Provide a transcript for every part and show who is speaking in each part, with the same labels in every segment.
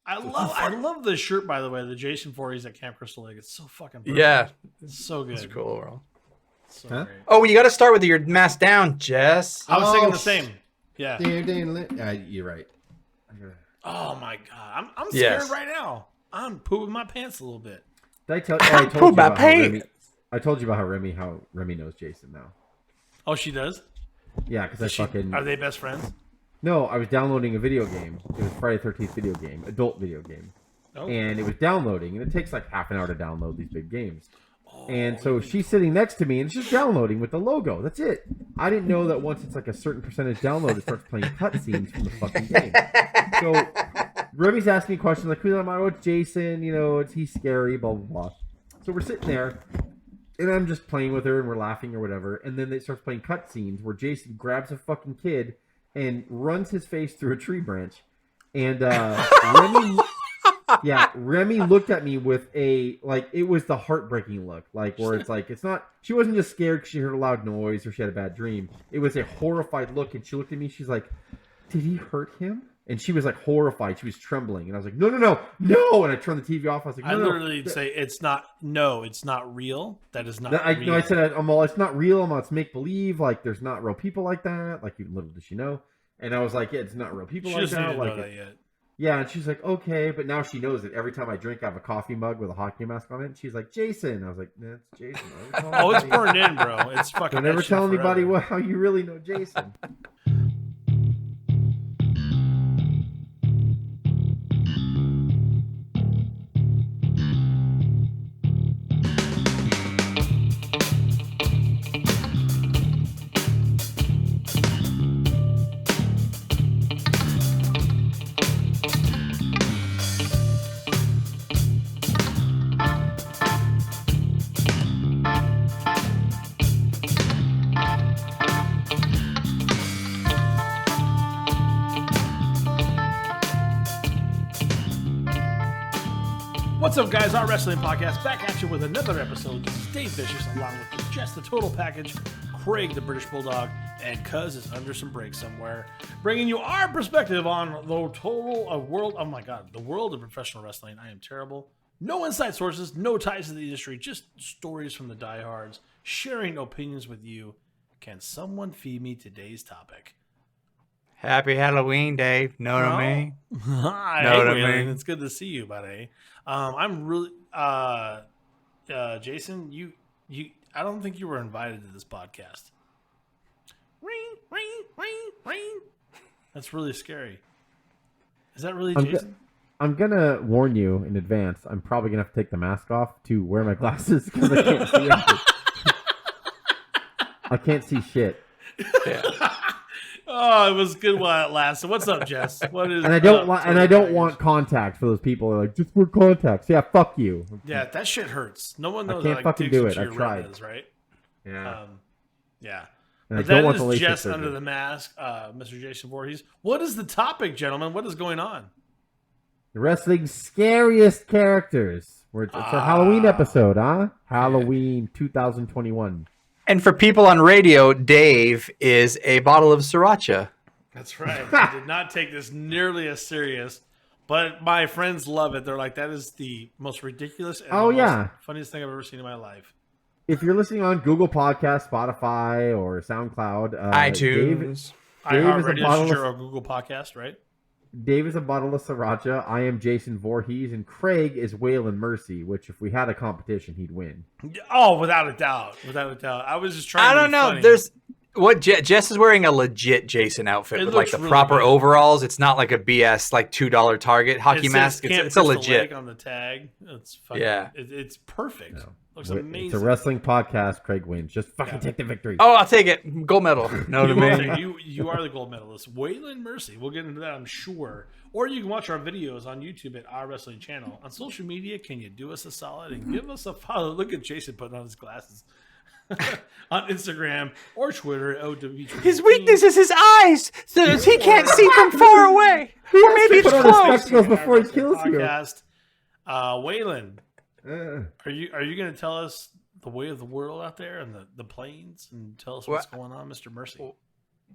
Speaker 1: I love this shirt, by the way. The Jason Voorhees at Camp Crystal Lake. It's so fucking perfect.
Speaker 2: Yeah.
Speaker 1: It's so good.
Speaker 2: It's cool overall.
Speaker 1: So great.
Speaker 2: Oh, you got to start with your mask down, Jess.
Speaker 1: I was thinking the same. Yeah.
Speaker 3: You're right.
Speaker 1: Oh my god, I'm scared right now. I'm pooping my pants a little bit.
Speaker 3: I told you about how Remy knows Jason now.
Speaker 1: Oh, she does?
Speaker 3: Yeah, because
Speaker 1: Are they best friends?
Speaker 3: No, I was downloading a video game. It was Friday the 13th video game, adult video game. Oh. And it was downloading, and it takes like half an hour to download these big games. And so she's sitting next to me, and it's just downloading with the logo. That's it. I didn't know that once it's like a certain percentage download, it starts playing cutscenes from the fucking game. So Remy's asking me questions like, what's Jason? He's scary, blah, blah, blah. So we're sitting there, and I'm just playing with her, and we're laughing or whatever. And then it starts playing cutscenes where Jason grabs a fucking kid and runs his face through a tree branch. And Remy looked at me with it was the heartbreaking look, she wasn't just scared because she heard a loud noise or she had a bad dream. It was a horrified look, and she looked at me. She's like, "Did he hurt him?" And she was like horrified. She was trembling, and I was like, "No!" And I turned the TV off. I was like, "No!" I
Speaker 1: literally say, "It's not. No, it's not real. That is not real."
Speaker 3: I said, "It's not real. It's make believe. Like there's not real people like that. Like little does she know." And I was like, "Yeah, it's not real people like that."
Speaker 1: She doesn't know that yet.
Speaker 3: Yeah, and she's like, "Okay," but now she knows that every time I drink, I have a coffee mug with a hockey mask on it. And she's like, "Jason." I was like, "That's Jason."
Speaker 1: It's burned in, bro. It's fucking.
Speaker 3: Don't ever tell anybody how you really know Jason.
Speaker 1: What's up, guys? Our Wrestling Podcast back at you with another episode. This is Dave Vicious along with Jess, the Total Package, Craig, the British Bulldog, and Cuz is under some break somewhere, bringing you our perspective on the world. Oh my God, the world of professional wrestling. I am terrible. No inside sources, no ties to the industry, just stories from the diehards, sharing opinions with you. Can someone feed me today's topic?
Speaker 2: Happy Halloween, Dave. Know what I mean?
Speaker 1: Hi,
Speaker 2: know what I mean?
Speaker 1: It's good to see you, buddy. I'm really, Jason. You. I don't think you were invited to this podcast. Ring, ring, ring, ring. That's really scary. Is that really Jason?
Speaker 3: I'm gonna warn you in advance. I'm probably gonna have to take the mask off to wear my glasses because I can't see anything. I can't see shit.
Speaker 2: Yeah.
Speaker 1: Oh, it was good while it lasted. What's up, Jess? What is?
Speaker 3: And I don't want contact for those people who are like, just wear contacts. Yeah, fuck you.
Speaker 1: Yeah, that shit hurts. No one knows.
Speaker 3: I can't fucking do it. I've tried.
Speaker 1: Retinas, right?
Speaker 3: Yeah.
Speaker 1: Yeah.
Speaker 3: And
Speaker 1: but
Speaker 3: I don't want
Speaker 1: is
Speaker 3: the LASIK
Speaker 1: Jess
Speaker 3: surgery.
Speaker 1: under the mask, Mr. Jason Voorhees. What is the topic, gentlemen? What is going on?
Speaker 3: The wrestling's scariest characters. It's a Halloween episode, huh? Halloween 2021.
Speaker 2: And for people on radio, Dave is a bottle of sriracha.
Speaker 1: That's right. I did not take this nearly as serious, but my friends love it. They're like, that is the most ridiculous and funniest thing I've ever seen in my life.
Speaker 3: If you're listening on Google Podcast, Spotify, or SoundCloud,
Speaker 2: iTunes,
Speaker 1: iHeartRadio, or Google Podcast, right?
Speaker 3: Dave is a bottle of sriracha. I am Jason Voorhees, and Craig is Waylon Mercy, which if we had a competition, he'd win.
Speaker 1: Oh, without a doubt. Without a doubt. I was just trying to be funny.
Speaker 2: There's what Jess is wearing a legit Jason outfit with like the really proper overalls. It's not like a BS like $2 Target hockey mask. It's a legit
Speaker 1: on the tag. It's fucking, it's perfect. No. Looks amazing.
Speaker 3: It's a wrestling podcast. Craig wins. Just fucking take the victory.
Speaker 2: Oh, I'll take it. Gold medal. Know what I mean?
Speaker 1: You are the gold medalist. Waylon Mercy. We'll get into that, I'm sure. Or you can watch our videos on YouTube at Our Wrestling Channel. On social media, can you do us a solid and give us a follow? Look at Jason putting on his glasses. On Instagram or Twitter at O.W.P.
Speaker 2: His weakness is his eyes, so that he can't see from far away. Or maybe it's close.
Speaker 3: Before he kills you.
Speaker 1: Waylon. Are you going to tell us the way of the world out there and the plains and tell us what's going on, Mr. Mercy?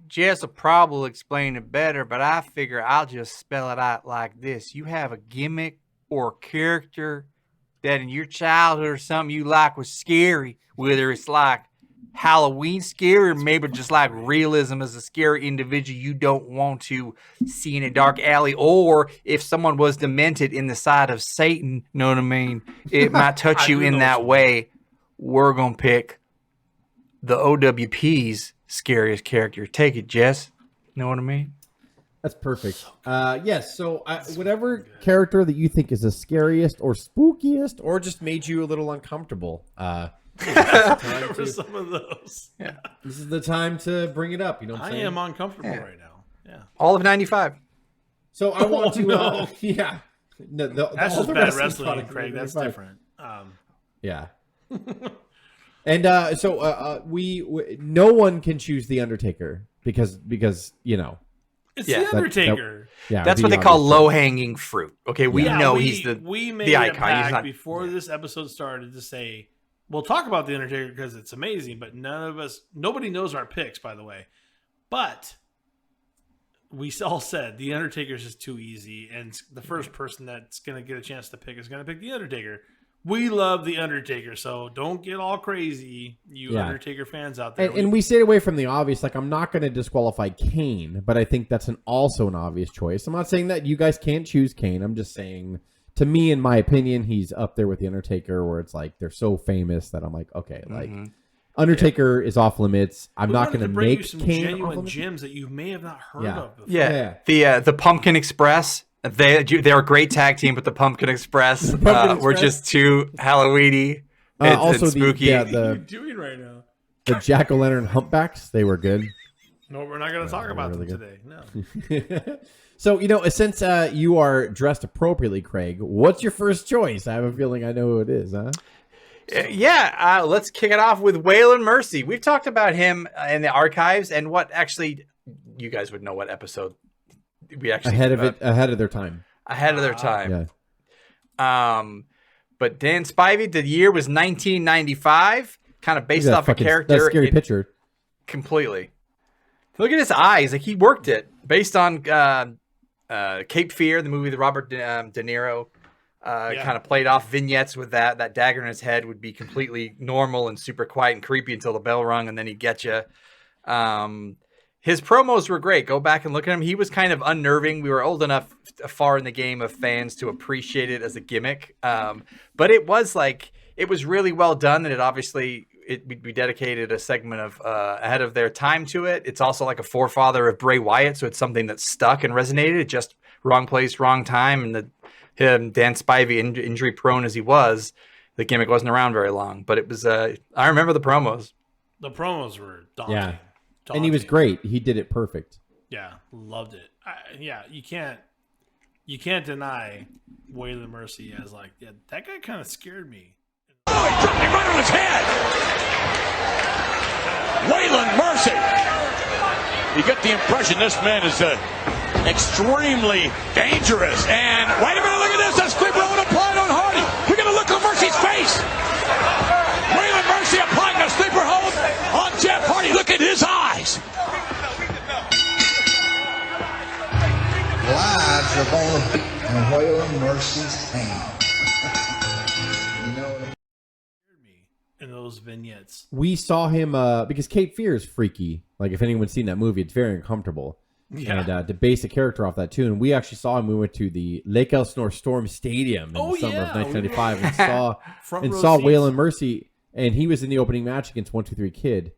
Speaker 2: Jess will probably explain it better, but I figure I'll just spell it out like this. You have a gimmick or character that in your childhood or something you like was scary, whether it's like Halloween scary or maybe just like realism as a scary individual you don't want to see in a dark alley, or if someone was demented in the side of Satan, know what I mean? It might touch you in that way. We're going to pick the O.W.P's scariest character. Take it, Jess. Know what I mean?
Speaker 3: That's perfect. Yes. So whatever character that you think is the scariest or spookiest, or just made you a little uncomfortable.
Speaker 1: For some of those.
Speaker 3: Yeah. This is the time to bring it up. You know what I'm saying?
Speaker 1: I am uncomfortable right now. Yeah.
Speaker 2: All of 95.
Speaker 3: So I want to. Yeah. No,
Speaker 1: that's just bad wrestling, Craig. That's different.
Speaker 3: Yeah. And we no one can choose the Undertaker because you know.
Speaker 1: It's the Undertaker.
Speaker 2: That's what they call low-hanging fruit. Okay, we know he's the icon.
Speaker 1: He's not before this episode started to say we'll talk about the Undertaker because it's amazing, but nobody knows our picks, by the way. But we all said the Undertaker's is too easy, and the first person that's going to get a chance to pick is going to pick the Undertaker. We love the Undertaker, so don't get all crazy, you Undertaker fans out there.
Speaker 3: And we stayed away from the obvious. Like, I'm not going to disqualify Kane, but I think that's also an obvious choice. I'm not saying that you guys can't choose Kane. I'm just saying, to me, in my opinion, he's up there with the Undertaker, where it's like they're so famous that I'm like, okay, like Undertaker is off limits. I'm not going to make
Speaker 1: some
Speaker 3: Kane
Speaker 1: genuine gems that you may have not heard of before.
Speaker 2: Yeah. The Pumpkin Express. They're a great tag team, but the Pumpkin Express were just too Halloweeny and spooky.
Speaker 1: What are you doing right now?
Speaker 3: The Jack-o'-lantern humpbacks, they were good.
Speaker 1: No, we're not going to talk about them today. No.
Speaker 3: So, since you are dressed appropriately, Craig, what's your first choice? I have a feeling I know who it is, huh?
Speaker 2: Let's kick it off with Waylon Mercy. We've talked about him in the archives, and you guys would know what episode we actually
Speaker 3: ahead of their time.
Speaker 2: Yeah. But Dan Spivey, the year was 1995, kind of based off a character.
Speaker 3: That scary picture.
Speaker 2: Completely. Look at his eyes. Like, he worked it based on Cape Fear, the movie that Robert De Niro kind of played off vignettes with that. That dagger in his head would be completely normal and super quiet and creepy until the bell rung, and then he'd get you. His promos were great. Go back and look at him. He was kind of unnerving. We were old enough far in the game of fans to appreciate it as a gimmick. But it was really well done. And we dedicated a segment of ahead of their time to it. It's also like a forefather of Bray Wyatt. So it's something that stuck and resonated. Just wrong place, wrong time. And Dan Spivey, injury prone as he was, the gimmick wasn't around very long. But it was, I remember the promos.
Speaker 1: The promos were daunting.
Speaker 3: Yeah. And he was great. He did it perfect.
Speaker 1: Yeah, loved it. You can't deny Waylon Mercy as that guy kind of scared me.
Speaker 4: Oh, he dropped him right on his head. Waylon Mercy. You get the impression this man is extremely dangerous. And wait a minute, look at this. That's Clipper applied on Hardy. We're going to look on Mercy's face. Waylon Mercy applying a sleeper hold on Jeff Hardy. Look at his eyes.
Speaker 5: Lives are going to be in Waylon Mercy's hand.
Speaker 1: In those vignettes,
Speaker 3: we saw him because Cape Fear is freaky. Like, if anyone's seen that movie, it's very uncomfortable. Yeah. And to base a character off that too. And we actually saw him. We went to the Lake Elsinore Storm Stadium in the summer of 1995 and saw Waylon Mercy. And he was in the opening match against 1-2-3 Kid.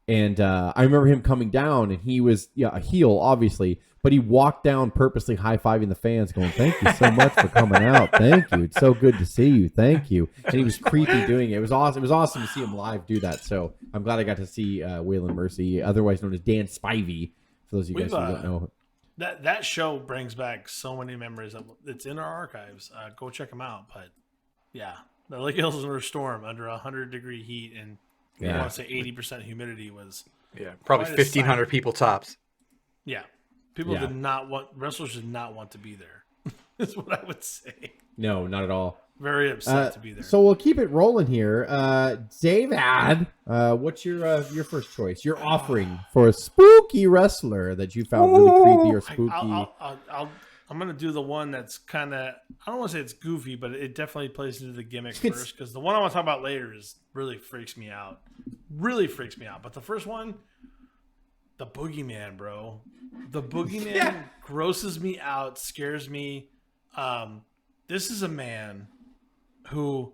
Speaker 3: And I remember him coming down, and he was a heel, obviously, but he walked down purposely high-fiving the fans, going, "Thank you so much for coming out. Thank you. It's so good to see you. Thank you." And he was creepy doing it. It was awesome. It was awesome to see him live do that. So I'm glad I got to see Waylon Mercy, otherwise known as Dan Spivey, for those of you guys who don't know.
Speaker 1: That show brings back so many memories. It's in our archives. Go check them out. But yeah, the Lake Elsinore Storm under 100-degree heat and I want to say 80% humidity was
Speaker 2: probably 1,500 people tops.
Speaker 1: Yeah, wrestlers did not want to be there. Is what I would say.
Speaker 3: No, not at all.
Speaker 1: Very upset to be there.
Speaker 3: So we'll keep it rolling here. David, what's your first choice? Your offering for a spooky wrestler that you found really creepy or spooky.
Speaker 1: I'm going to do the one that's kind of, I don't want to say it's goofy, but it definitely plays into the gimmick first, because the one I want to talk about later really freaks me out. Really freaks me out. But the first one, the boogeyman, bro. The boogeyman grosses me out, scares me. This is a man who,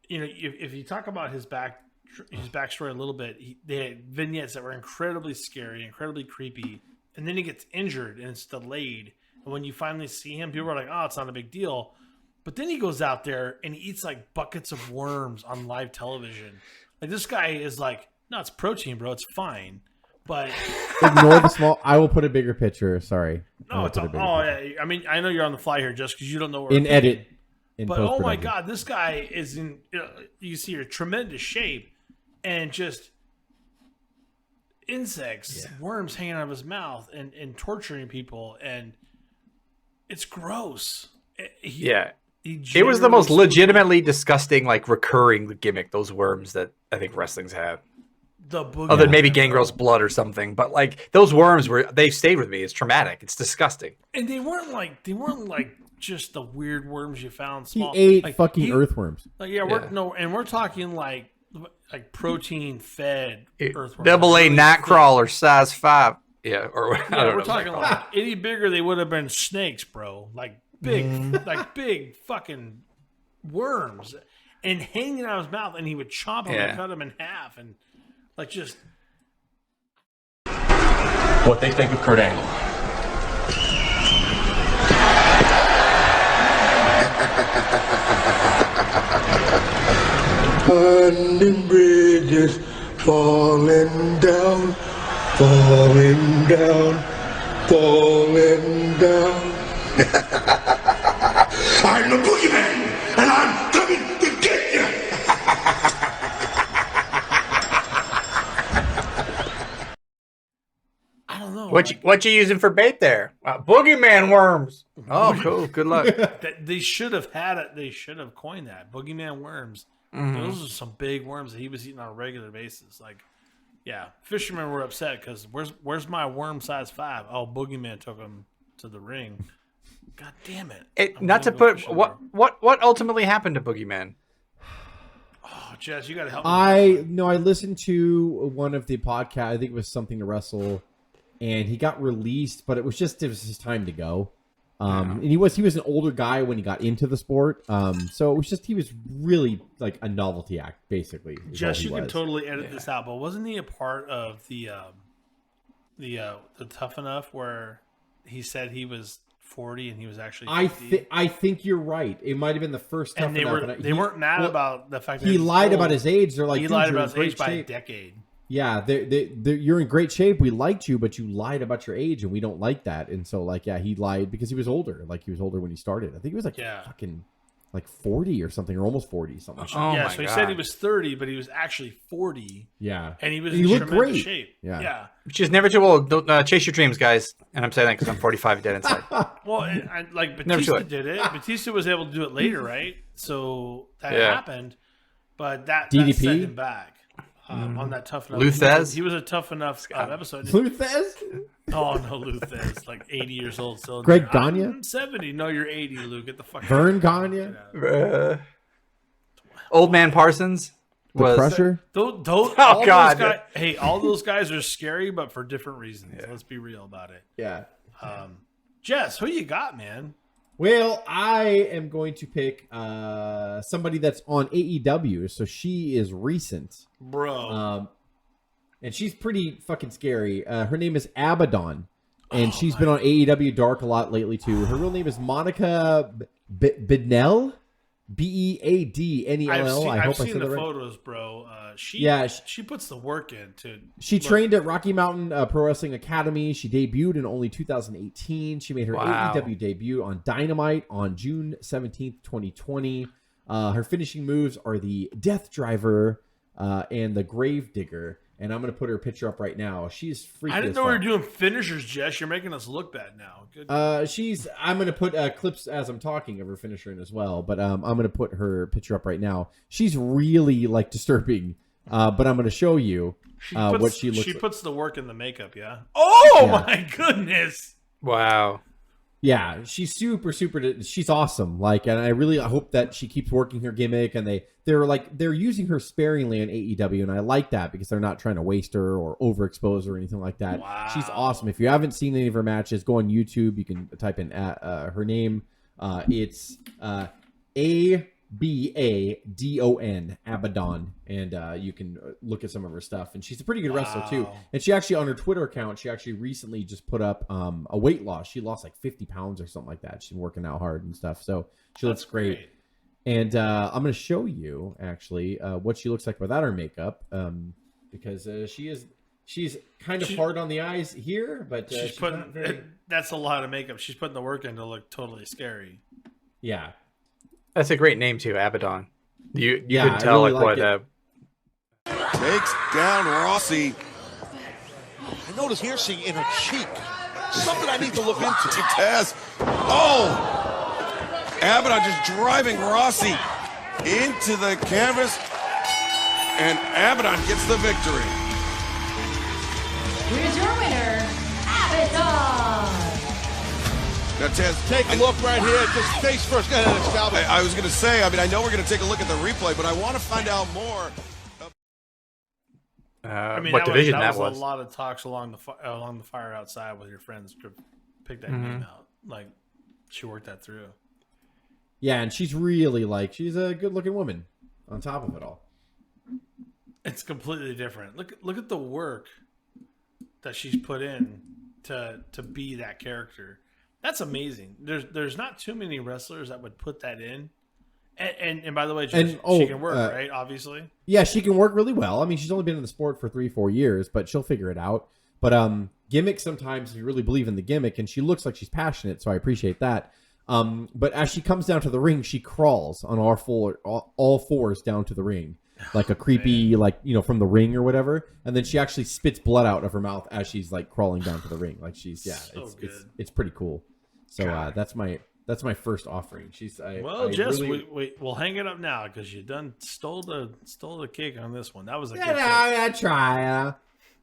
Speaker 1: if you talk about his backstory a little bit, they had vignettes that were incredibly scary, incredibly creepy, and then he gets injured and it's delayed. And when you finally see him, people are like, "Oh, it's not a big deal." But then he goes out there and he eats like buckets of worms on live television. Like, this guy is like, "No, it's protein, bro. It's fine." But
Speaker 3: ignore the small. I will put a bigger picture. Sorry.
Speaker 1: No, it's yeah. I mean, I know you're on the fly here, just because you don't know where.
Speaker 3: In edit.
Speaker 1: But oh my God, this guy is in. You see, a tremendous shape, and just insects, worms hanging out of his mouth, and torturing people, and it's gross. It
Speaker 2: was the most legitimately disgusting, like, recurring gimmick. Those worms that I think wrestling's had. Other than maybe Gangrel's blood or something, but like those worms they stayed with me. It's traumatic. It's disgusting.
Speaker 1: And they weren't like just the weird worms you found. Small.
Speaker 3: He ate fucking earthworms.
Speaker 1: Like we're talking like protein fed earthworms.
Speaker 2: Double A Nightcrawler size 5. Yeah, or
Speaker 1: we're talking like any bigger, they would have been snakes, bro. Like big, like big fucking worms, and hanging out of his mouth, and he would chomp them and cut them in half, and like just
Speaker 4: what they think of Kurt Angle.
Speaker 5: Burning bridges falling down, falling down, falling down. I'm the boogeyman, and I'm coming to get you.
Speaker 1: I don't know.
Speaker 2: What you using for bait there? Boogeyman worms. Oh, cool. Good luck.
Speaker 1: They should have had it. They should have coined that boogeyman worms. Mm-hmm. Those are some big worms that he was eating on a regular basis. Like, yeah, fishermen were upset because where's my worm size 5? Oh, boogeyman took him to the ring. God damn it!
Speaker 2: Not to put what ultimately happened to Boogeyman.
Speaker 1: Oh, Jess, you got to help me.
Speaker 3: I listened to one of the podcasts. I think it was Something to Wrestle, and he got released, but it was his time to go. And he was an older guy when he got into the sport. So it was just he was really like a novelty act, basically.
Speaker 1: Jess, you can totally edit this out, but wasn't he a part of the Tough Enough where he said he was 40 and he was actually 50?
Speaker 3: I think you're right. It might have been the first Tough Enough.
Speaker 1: They weren't mad about the fact that
Speaker 3: he lied about his age. They're like,
Speaker 1: he lied about his age by a decade.
Speaker 3: Yeah, you're in great shape. We liked you, but you lied about your age, and we don't like that. And so, like, he lied because he was older. Like, he was older when he started. I think he was fucking like 40 or something, or almost 40 something.
Speaker 1: So he said he was 30, but he was actually 40.
Speaker 3: Yeah,
Speaker 1: and he was in tremendous shape.
Speaker 3: Yeah.
Speaker 2: She's never too old. Don't chase your dreams, guys. And I'm saying that because I'm 45 dead inside.
Speaker 1: Well, like Batista did it. Batista was able to do it later, right? So that happened, but that set him back. On that Tough Enough.
Speaker 2: Luthez?
Speaker 1: He was a Tough Enough episode.
Speaker 3: Luthez?
Speaker 1: Oh, no, Luthez. Like 80 years old. Still
Speaker 3: Greg Gagne?
Speaker 1: I'm 70. No, you're 80, Luke. Get the fuck out.
Speaker 3: Vern Gagne?
Speaker 2: Old Man Parsons?
Speaker 3: The Crusher?
Speaker 1: All those guys are scary, but for different reasons. Yeah. Let's be real about it.
Speaker 3: Yeah.
Speaker 1: Jess, who you got, man?
Speaker 3: Well, I am going to pick somebody that's on AEW, so she is recent.
Speaker 1: Bro.
Speaker 3: And she's pretty fucking scary. Her name is Abaddon, and she's been on AEW Dark a lot lately, too. Her real name is Monica Bidnell? Beadnell.
Speaker 1: I've seen the photos, bro. She puts the work in.
Speaker 3: She trained at Rocky Mountain Pro Wrestling Academy. She debuted in only 2018. She made her AEW debut on Dynamite on June 17th, 2020. Her finishing moves are the Death Driver and the Grave Digger. and I'm going to put her picture up right now. She's freaking.
Speaker 1: I didn't know we were doing finishers, Jess. You're making us look bad now. Good.
Speaker 3: I'm going to put clips as I'm talking of her finisher in as well, but I'm going to put her picture up right now. She's really like disturbing, but I'm going to show you what she looks.
Speaker 1: She puts the work in the makeup, yeah. Oh my goodness!
Speaker 2: Wow.
Speaker 3: Yeah, she's super. She's awesome. Like, and I hope that she keeps working her gimmick, and they're using her sparingly on AEW, and I like that because they're not trying to waste her or overexpose her or anything like that.
Speaker 1: Wow.
Speaker 3: She's awesome. If you haven't seen any of her matches, go on YouTube. You can type in her name. It's Abadon, Abaddon, and you can look at some of her stuff. And she's a pretty good wrestler too. And she actually, on her Twitter account, she actually recently just put up a weight loss. She lost like 50 pounds or something like that. She's been working out hard and stuff, so she looks great. And I'm going to show you actually what she looks like without her makeup, because she's kind of hard on the eyes here, but she's putting
Speaker 1: that's a lot of makeup. She's putting the work in to look totally scary.
Speaker 3: Yeah.
Speaker 2: That's a great name too, Abaddon. You
Speaker 3: can
Speaker 2: tell
Speaker 3: really
Speaker 2: what
Speaker 6: takes down Rossi.
Speaker 4: I notice piercing in her cheek. Something I need to look into.
Speaker 6: Taz. Oh! Abaddon just driving Rossi into the canvas. And Abaddon gets the victory.
Speaker 7: Here's your winner, Abaddon.
Speaker 6: Now, Taz,
Speaker 4: take a look right here. Just face first.
Speaker 6: I was going to say, I know we're going to take a look at the replay, but I want to find out more.
Speaker 2: What division that was?
Speaker 1: A lot of talks along the fire outside with your friends to pick that name out. Like, she worked that through.
Speaker 3: Yeah, and she's really she's a good-looking woman on top of it all.
Speaker 1: It's completely different. Look at the work that she's put in to be that character. That's amazing. There's not too many wrestlers that would put that in. And by the way, she can work, right? Obviously.
Speaker 3: Yeah, she can work really well. I mean, she's only been in the sport for 3-4 years, but she'll figure it out. But gimmick, sometimes you really believe in the gimmick, and she looks like she's passionate, so I appreciate that. But as she comes down to the ring, she crawls on all fours down to the ring, like a creepy, from the ring or whatever. And then she actually spits blood out of her mouth as she's crawling down to the ring. Like it's pretty cool. So that's my first offering. Jess,
Speaker 1: we'll hang it up now because you done stole the cake on this one. That was a good
Speaker 3: I try.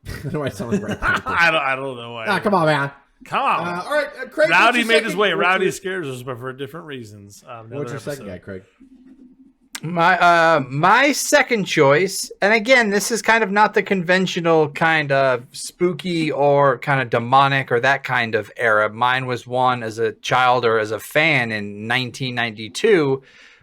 Speaker 3: I know I sound right.
Speaker 1: I don't know why.
Speaker 3: Come on, man.
Speaker 1: Come on.
Speaker 3: All right, Craig.
Speaker 1: Rowdy made his way. Rowdy scares us, but for different reasons.
Speaker 3: What's your second guy, Craig?
Speaker 2: My second choice, and again, this is kind of not the conventional kind of spooky or kind of demonic or that kind of era. Mine was one as a child or as a fan in 1992,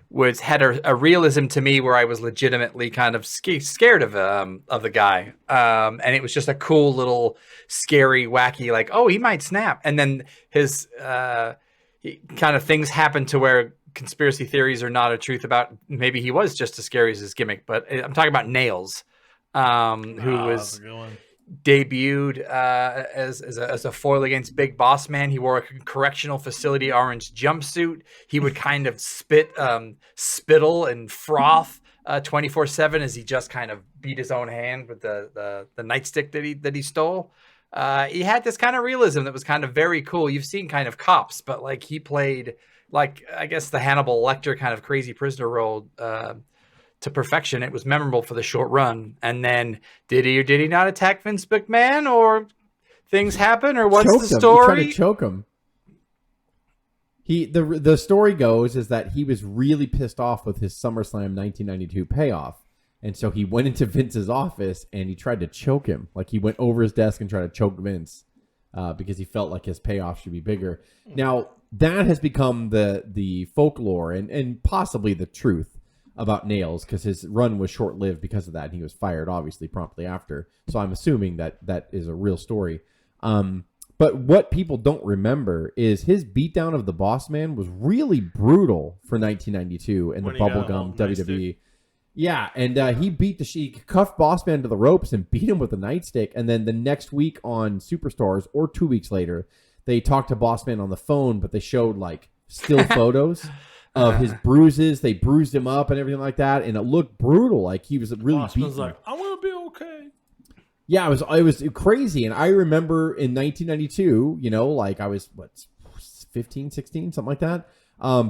Speaker 2: which had a realism to me where I was legitimately kind of scared of the guy, and it was just a cool little scary, wacky, oh, he might snap, and then his kind of things happen to where conspiracy theories are not a truth about maybe he was just as scary as his gimmick, but I'm talking about Nails, who was debuted as a foil against Big Boss Man. He wore a correctional facility orange jumpsuit. He would kind of spittle and froth 24/7 as he just kind of beat his own hand with the nightstick that he stole. He had this kind of realism that was kind of very cool. You've seen kind of Cops, but he played I guess the Hannibal Lecter kind of crazy prisoner role to perfection. It was memorable for the short run. And then did he or did he not attack Vince McMahon, or things happen, or what's the story?
Speaker 3: He tried to choke him. The story goes is that he was really pissed off with his SummerSlam 1992 payoff. And so he went into Vince's office and he tried to choke him. He went over his desk and tried to choke Vince because he felt like his payoff should be bigger. Now, that has become the folklore and possibly the truth about Nails, because his run was short-lived because of that, and he was fired, obviously, promptly after. So I'm assuming that is a real story. But what people don't remember is his beatdown of the Boss Man was really brutal for 1992 in the bubblegum WWE. Yeah, and he cuffed Boss Man to the ropes and beat him with a nightstick. And then the next week on Superstars, or 2 weeks later, they talked to Boss Man on the phone, but they showed still photos of his bruises. They bruised him up and everything like that, and it looked brutal. He was really beaten.
Speaker 1: I'm gonna be okay.
Speaker 3: Yeah, it was crazy. And I remember in 1992, you know, like I was, 15, 16, something like that,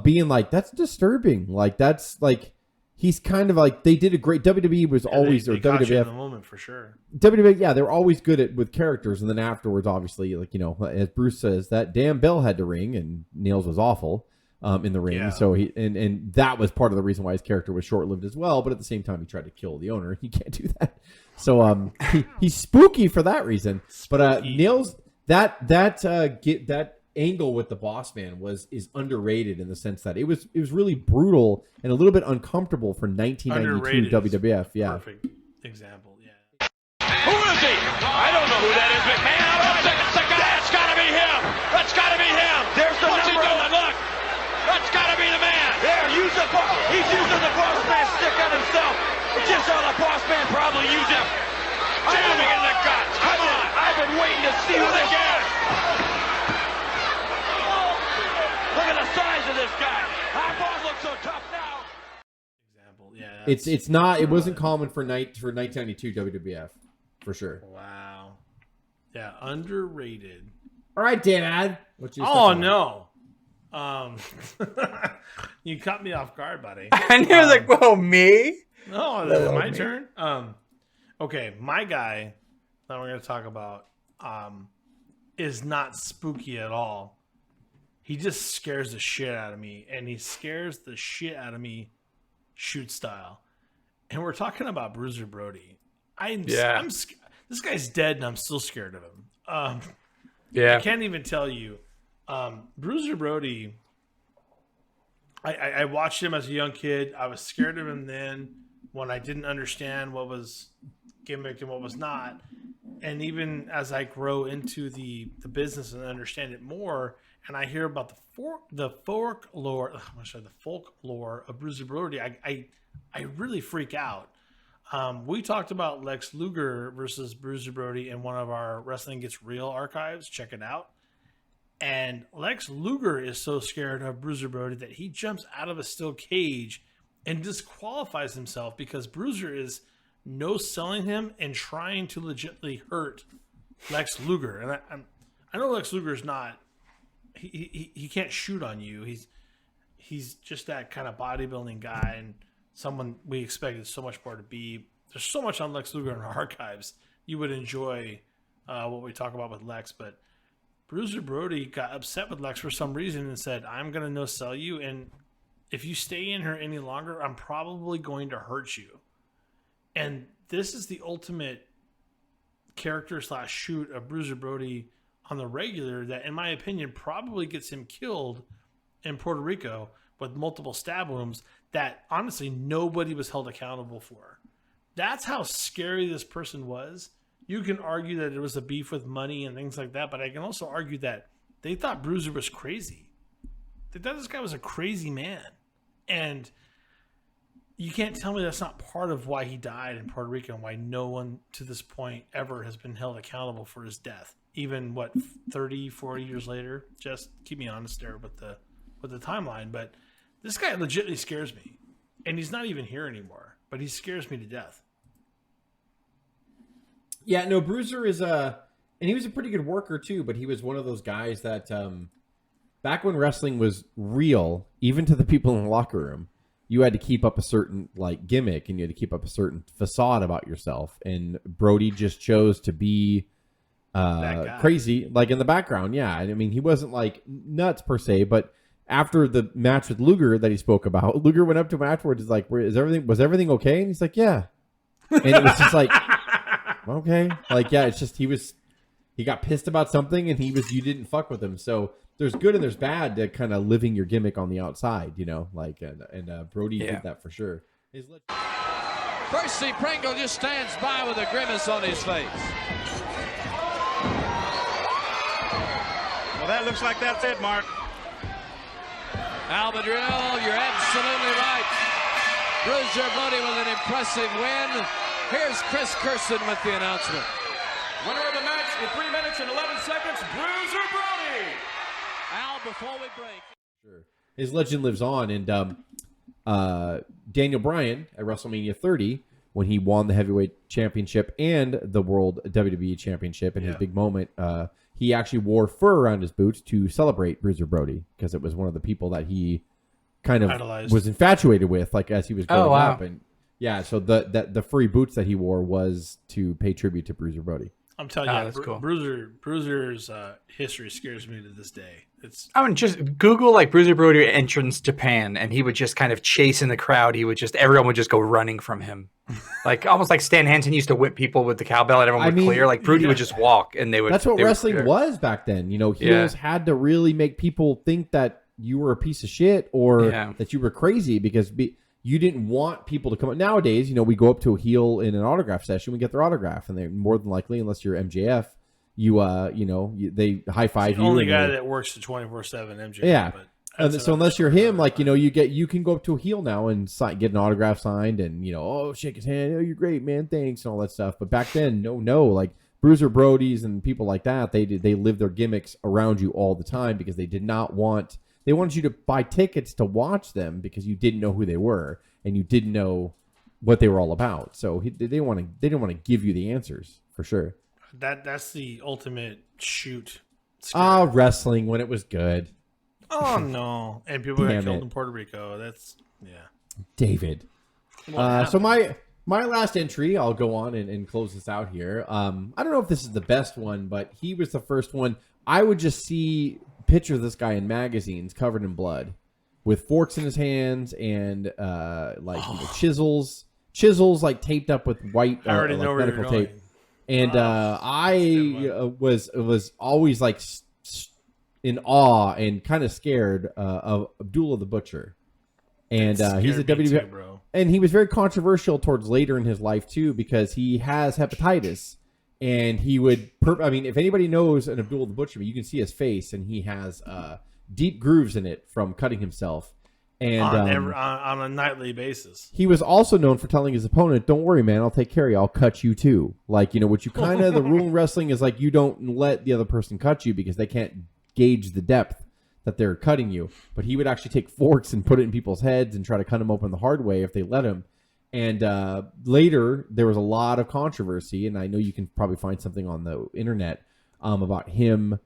Speaker 3: being like, that's disturbing. Like, that's like, he's kind of like, they did a great, WWE was always,
Speaker 1: they
Speaker 3: or
Speaker 1: caught you in
Speaker 3: WWF.
Speaker 1: the moment for sure.
Speaker 3: WWE, yeah, they were always good with characters. And then afterwards, obviously, like, you know, as Bruce says, that damn bell had to ring, and Nails was awful in the ring.
Speaker 1: Yeah.
Speaker 3: So and that was part of the reason why his character was short-lived as well. But at the same time, he tried to kill the owner. You can't do that. So he's spooky for that reason. But Nails, that angle with the Boss Man is underrated in the sense that it was really brutal and a little bit uncomfortable for 1992 WWF. Yeah,
Speaker 1: Perfect example. Yeah.
Speaker 4: Who is he? I don't know who that is, McMahon. It's the guy. That's got to be him. That's got to be him. There's the What's number. He doing? Look. That's got to be the man. There, he's using the Boss Man stick on himself. Just how the Boss Man probably used him. Jamming in the guts. Come on. I've been waiting to see what they get. Look at the size of this guy. Our boss looks so tough now.
Speaker 1: Example. Yeah.
Speaker 3: it's not. It wasn't common for 1992 WWF for sure.
Speaker 1: Wow. Yeah, underrated.
Speaker 3: All right, Dan. What you?
Speaker 1: Oh no. You caught me off guard, buddy.
Speaker 2: And you're like, "Whoa, me?"
Speaker 1: No, that's my turn. Okay, my guy that we're gonna talk about is not spooky at all. He just scares the shit out of me, and he scares the shit out of me shoot style. And we're talking about Bruiser Brody. This guy's dead, and I'm still scared of him. I can't even tell you. Bruiser Brody, I watched him as a young kid. I was scared of him then when I didn't understand what was gimmick and what was not. And even as I grow into the business and understand it more, and I hear about the folklore of Bruiser Brody, I really freak out. We talked about Lex Luger versus Bruiser Brody in one of our Wrestling Gets Real archives. Check it out. And Lex Luger is so scared of Bruiser Brody that he jumps out of a steel cage and disqualifies himself because Bruiser is no-selling him and trying to legitimately hurt Lex Luger. And I know Lex Luger is not... He can't shoot on you. He's just that kind of bodybuilding guy and someone we expected so much more to be. There's so much on Lex Luger in our archives. You would enjoy what we talk about with Lex, but Bruiser Brody got upset with Lex for some reason and said, "I'm going to no-sell you, and if you stay in here any longer, I'm probably going to hurt you." And this is the ultimate character / shoot of Bruiser Brody on the regular that, in my opinion, probably gets him killed in Puerto Rico with multiple stab wounds that, honestly, nobody was held accountable for. That's how scary this person was. You can argue that it was a beef with money and things like that, but I can also argue that they thought Bruiser was crazy. They thought this guy was a crazy man. And you can't tell me that's not part of why he died in Puerto Rico and why no one to this point ever has been held accountable for his death. Even, 30, 40 years later? Just keep me honest there with the timeline. But this guy legitimately scares me. And he's not even here anymore. But he scares me to death.
Speaker 3: Yeah, no, Bruiser is and he was a pretty good worker too, but he was one of those guys that back when wrestling was real, even to the people in the locker room, you had to keep up a certain gimmick and you had to keep up a certain facade about yourself. And Brody just chose to be crazy, in the background. Yeah. I mean, he wasn't nuts per se, but after the match with Luger that he spoke about, Luger went up to him afterwards. Is like, was everything okay? And he's like, yeah. And it was just like, okay. Yeah, it's just, he got pissed about something and you didn't fuck with him. So there's good and there's bad to kind of living your gimmick on the outside, and Brody did that for sure.
Speaker 8: Percy Pringle just stands by with a grimace on his face.
Speaker 9: Well, that looks like that's it, Mark.
Speaker 8: Albadrill, you're absolutely right. Bruiser Brody with an impressive win. Here's Chris Kerson with the announcement.
Speaker 9: Winner of the match in 3 minutes and 11 seconds, Bruiser Brody.
Speaker 8: Al, before we break.
Speaker 3: Sure. His legend lives on, and Daniel Bryan at WrestleMania 30 when he won the heavyweight championship and the world WWE championship in his big moment. He actually wore fur around his boots to celebrate Bruiser Brody because it was one of the people that he kind of
Speaker 1: idolized.
Speaker 3: Was infatuated with, like as he was growing up. And so the furry boots that he wore was to pay tribute to Bruiser Brody.
Speaker 1: I'm telling you, that's cool. Bruiser's history scares me to this day.
Speaker 2: Just Google like Bruiser Brody entrance Japan, and he would just kind of chase in the crowd. Everyone would just go running from him, like almost like Stan Hansen used to whip people with the cowbell, and everyone would clear. Like Brody would just walk, and they would.
Speaker 3: That's what wrestling was back then. Heels had to really make people think that you were a piece of shit or that you were crazy because you didn't want people to come up. Nowadays, we go up to a heel in an autograph session, we get their autograph, and they're more than likely, unless you're MJF, they high five you.
Speaker 1: The only guy that works the 24/7 MJF.
Speaker 3: Yeah. So unless you're him, you can go up to a heel now and get an autograph signed, and shake his hand. Oh, you're great, man. Thanks, and all that stuff. But back then, no, like Bruiser Brodies and people like that, they lived their gimmicks around you all the time because they did not want. They wanted you to buy tickets to watch them because you didn't know who they were and you didn't know what they were all about. So they didn't want to give you the answers for sure.
Speaker 1: That's the ultimate shoot.
Speaker 3: Wrestling when it was good.
Speaker 1: Oh no! And people got killed in Puerto Rico. That's
Speaker 3: David. So my last entry, I'll go on and close this out here. I don't know if this is the best one, but he was the first one. I would just see picture of this guy in magazines covered in blood with forks in his hands and chisels like taped up with white medical tape. And I was always like in awe and kind of scared of Abdullah the Butcher. And he's a WWE
Speaker 1: bro.
Speaker 3: And he was very controversial towards later in his life too because he has hepatitis. And he would, if anybody knows an Abdullah the Butcher, you can see his face, and he has deep grooves in it from cutting himself. And
Speaker 1: on a nightly basis.
Speaker 3: He was also known for telling his opponent, "Don't worry, man, I'll take care of you. I'll cut you too." Like, what you kind of, the rule in wrestling is like you don't let the other person cut you because they can't gauge the depth that they're cutting you. But he would actually take forks and put it in people's heads and try to cut them open the hard way if they let him. And later, there was a lot of controversy, and I know you can probably find something on the internet about him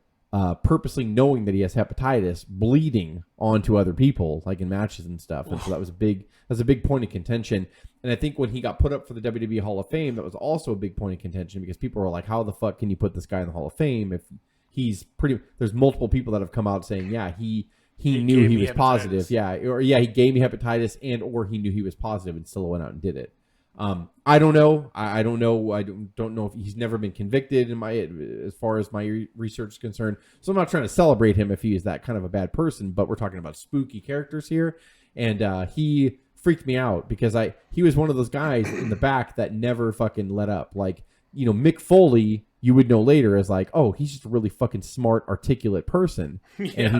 Speaker 3: purposely knowing that he has hepatitis, bleeding onto other people, like in matches and stuff. And so that was a big point of contention. And I think when he got put up for the WWE Hall of Fame, that was also a big point of contention because people were like, "How the fuck can you put this guy in the Hall of Fame if he's pretty?" There's multiple people that have come out saying, "Yeah, he knew he was positive." He gave me hepatitis or he knew he was positive and still went out and did it. I don't know. I don't know. I don't know if he's never been convicted as far as my research is concerned. So I'm not trying to celebrate him if he is that kind of a bad person, but we're talking about spooky characters here. And he freaked me out because he was one of those guys in the back that never fucking let up. Like, Mick Foley, you would know later as like, oh, he's just a really fucking smart, articulate person. Yeah. And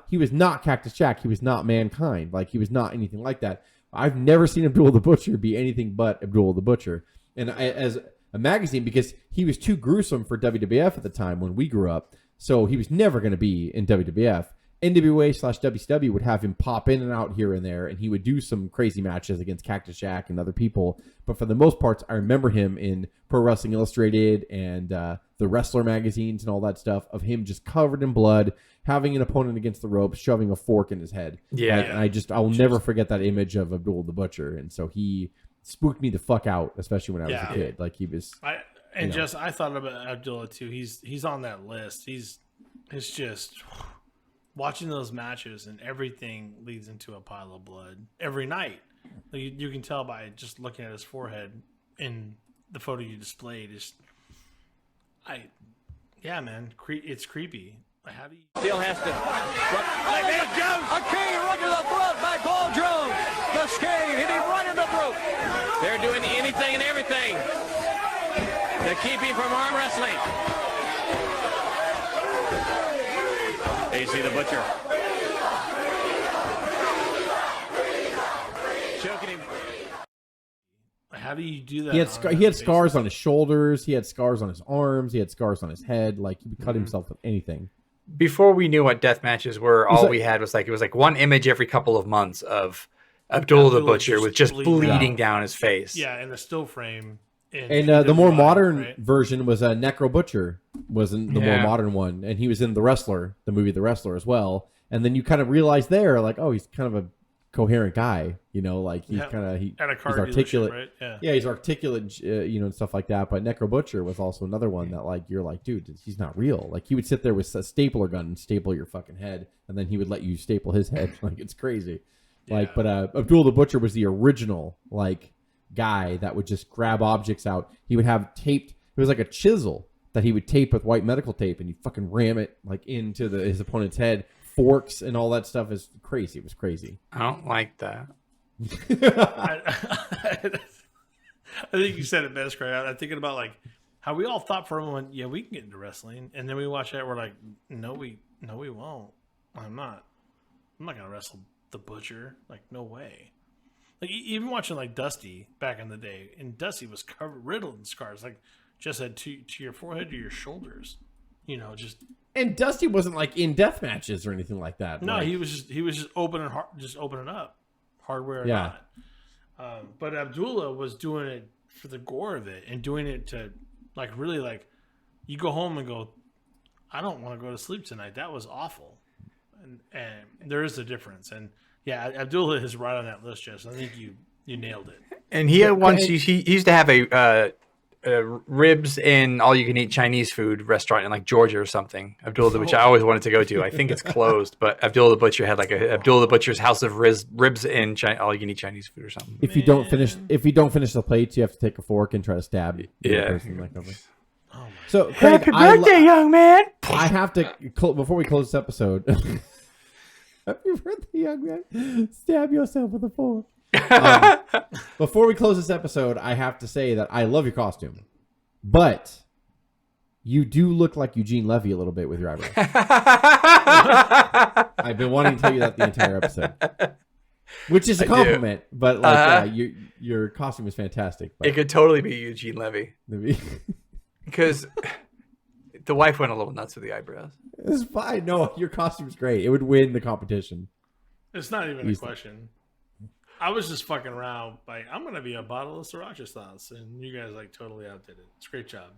Speaker 3: he was not Cactus Jack. He was not Mankind. Like, he was not anything like that. I've never seen Abdullah the Butcher be anything but Abdullah the Butcher. And as a magazine, because he was too gruesome for WWF at the time when we grew up, so he was never going to be in WWF. NWA/WCW would have him pop in and out here and there, and he would do some crazy matches against Cactus Jack and other people. But for the most part, I remember him in Pro Wrestling Illustrated and the Wrestler magazines and all that stuff of him just covered in blood, having an opponent against the ropes, shoving a fork in his head.
Speaker 2: Yeah.
Speaker 3: And I will never forget that image of Abdullah the Butcher. And so he spooked me the fuck out, especially when I was a kid. Like, he was...
Speaker 1: I thought about Abdullah too. He's on that list. It's just... watching those matches and everything leads into a pile of blood every night. You can tell by just looking at his forehead in the photo you displayed. Man, it's creepy. How do you...
Speaker 8: Still has to... A key right to the throat by Paul Jones. The skate hit him right in the throat. They're doing anything and everything to keep him from arm wrestling. AC the Butcher. Choking him.
Speaker 1: How do you do that?
Speaker 3: He had scars on his shoulders. He had scars on his arms. He had scars on his head. Like, he would cut himself with anything.
Speaker 2: Before we knew what death matches were, we had was like, it was like one image every couple of months of Abdul the Butcher was just bleeding down his face.
Speaker 1: Yeah, in the still frame.
Speaker 3: And the more modern version was Necro Butcher, was in the more modern one, and he was in The Wrestler, the movie The Wrestler as well. And then you kind of realize there, like, oh, he's kind of a coherent guy, you know, like he's kind of he's articulate, right? Yeah, he's articulate, you know, and stuff like that. But Necro Butcher was also another one that, like, you're like, dude, he's not real. Like, he would sit there with a stapler gun and staple your fucking head, and then he would let you staple his head. Like, it's crazy. Like, but Abdul the Butcher was the original, like, guy that would just grab objects out. He would have taped. It was like a chisel that he would tape with white medical tape, and you fucking ram it like into his opponent's head. Forks and all that stuff is crazy. It was crazy.
Speaker 2: I don't like that.
Speaker 1: I think you said it best, Craig. I'm thinking about like how we all thought for a moment, yeah, we can get into wrestling, and then we watch that, we're like, no, we won't. I'm not gonna wrestle the Butcher. Like, no way. Like, even watching like Dusty back in the day, and Dusty was riddled in scars, like just had to your forehead, to your shoulders, you know, just.
Speaker 3: And Dusty wasn't like in death matches or anything like that.
Speaker 1: No,
Speaker 3: like,
Speaker 1: he was just opening up, hardware or not. But Abdullah was doing it for the gore of it, and doing it to like really like you go home and go, I don't want to go to sleep tonight. That was awful, and there is a difference. And yeah, Abdullah is right on that list, Jess. I think you nailed it.
Speaker 2: And he had once he used to have a ribs in all-you-can-eat Chinese food restaurant in like Georgia or something. Abdullah, which I always wanted to go to. I think it's closed, but Abdullah the Butcher had like a Abdullah the Butcher's House of Ribs in all-you-can-eat Chinese food or something.
Speaker 3: If you don't finish the plates, you have to take a fork and try to stab the person. Like, so, Craig,
Speaker 2: happy birthday, young man!
Speaker 3: I have to before we close this episode. Happy birthday, young man! Stab yourself with a fork. Before we close this episode, I have to say that I love your costume, but you do look like Eugene Levy a little bit with your eyebrows. I've been wanting to tell you that the entire episode, which is a compliment. But like, your costume is fantastic. But
Speaker 2: it could totally be Eugene Levy because the wife went a little nuts with the eyebrows.
Speaker 3: It's fine. No, your costume's great. It would win the competition.
Speaker 1: It's not even a question. I was just fucking around. Like, I'm gonna be a bottle of Sriracha sauce, and you guys like totally outdid it. It's a great job.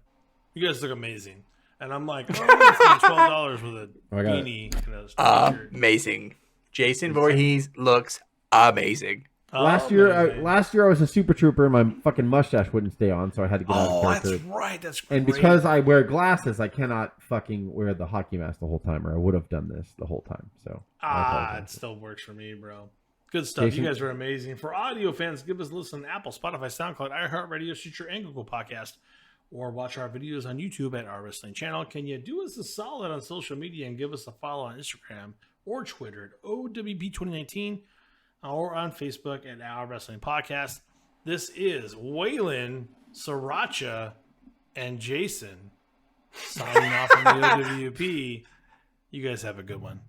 Speaker 1: You guys look amazing. And I'm like, oh, I'm gonna spend $12 with a beanie.
Speaker 2: Amazing. Jason Voorhees looks amazing.
Speaker 3: Last year I was a super trooper, and my fucking mustache wouldn't stay on, so I had to get out of character.
Speaker 1: That's right. That's great.
Speaker 3: And because I wear glasses, I cannot fucking wear the hockey mask the whole time, or I would have done this the whole time. So
Speaker 1: it still works for me, bro. Good stuff. Jason, you guys are amazing. For audio fans, give us a listen on Apple, Spotify, SoundCloud, iHeartRadio, Stitcher, and Google Podcast, or watch our videos on YouTube at our wrestling channel. Can you do us a solid on social media and give us a follow on Instagram or Twitter at O.W.P 2019, or on Facebook at Our Wrestling Podcast? This is Waylon, Sriracha, and Jason signing off from the O.W.P. You guys have a good one.